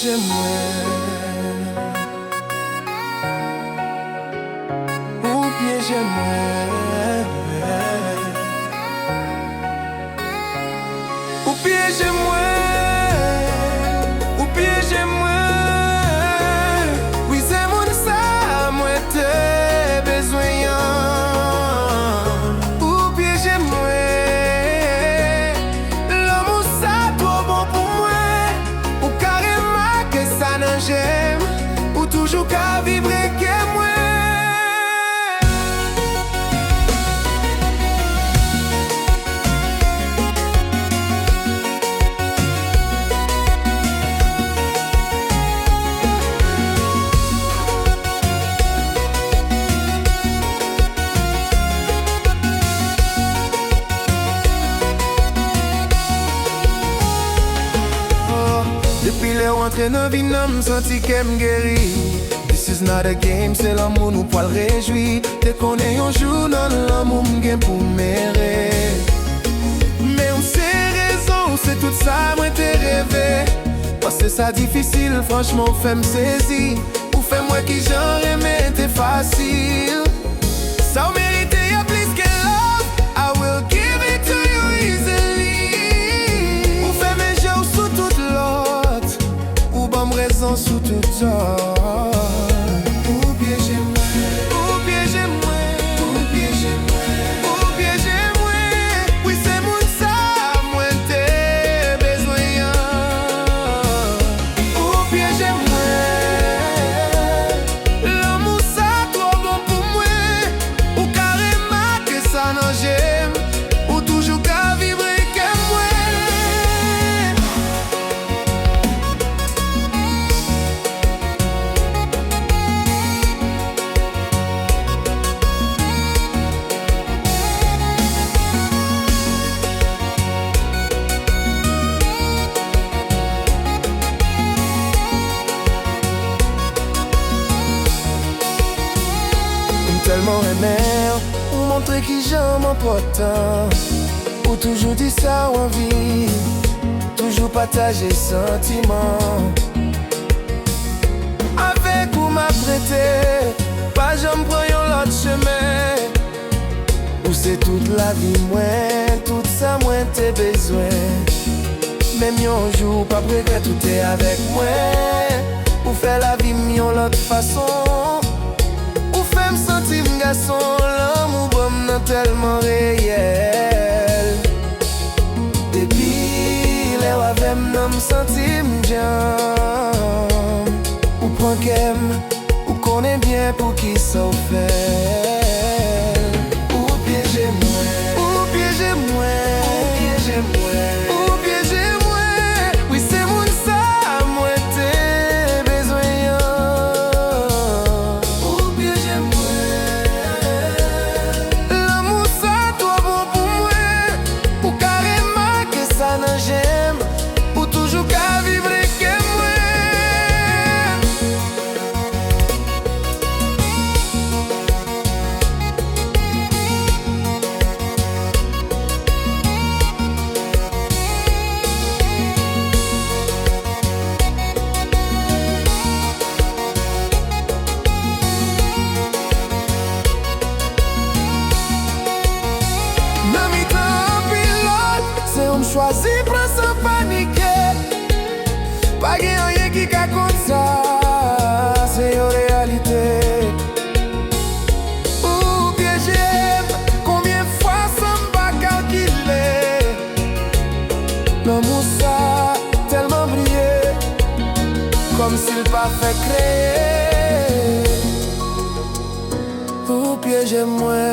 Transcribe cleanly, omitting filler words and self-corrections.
piéger moi. Ou piéger moi. Ou piéger moi. Ou piéger moi. Oui, c'est mon ça, moi t'es besoin. Ou piéger moi. L'amour ça trop bon pour moi. Ou carrément que ça n'en j'aime. Ou toujours qu'à vibrer que moi. Depuis les rentrées dans vie, je senti qu'elle guéri. This is not a game, c'est l'amour nous poil réjouir. Dès qu'on est un jour dans l'amour, m'gain pour m'aimer. Mais on sait raison, c'est tout ça, moi t'ai rêvé. Parce que ça difficile, franchement, fait me saisir. Ou fait moi qui j'en aimé, t'es facile. Ça mérite, y'a plus que love. I will give it to you easily. Ou fait mes jeux sous toute l'autre. Ou bon raison sous toute sorte. Ou piéger moi. Ou piéger moi. Ou piéger moi. Ou piéger moi. Oui, c'est mon ça, moi t'es besoin. Ou piéger moi. L'amour ça trop bon pour moi. Ou carrément que ça n'en j'aime. Ou toujours qu'à vibrer que moi. Tellement aimé, ou montrer qui j'aime important. Ou toujours dire ça ou envie. Toujours partager sentiments. Avec ou m'apprêter, pas j'aime prendre l'autre chemin. Ou c'est toute la vie, moi, tout ça, moi, t'es besoin. Même un jour, pas près que tout est avec moi. Ou faire la vie, mieux l'autre façon. Femme sentir garçon, l'amour bon non tellement réel. Depuis les avec non me sentir bien. Ou prend qu'aime, ou connaît bien pour qui ça fait. Ou piéger moi. Ou piéger moi. Ou piéger moi. Ou piéger moi. Oui c'est mon ça, moi t'es besoin. J'aime, ou toujours qu'à vibrer que moi. Nami tan pilote, c'est on choisi pour se paniquer. Pas qu'il y a rien qui compte ça, c'est une réalité. Ou bien j'aime, combien de fois ça m'a calculé. L'amour ça, tellement brillé, comme s'il pas fait créer. Ou piéger moi.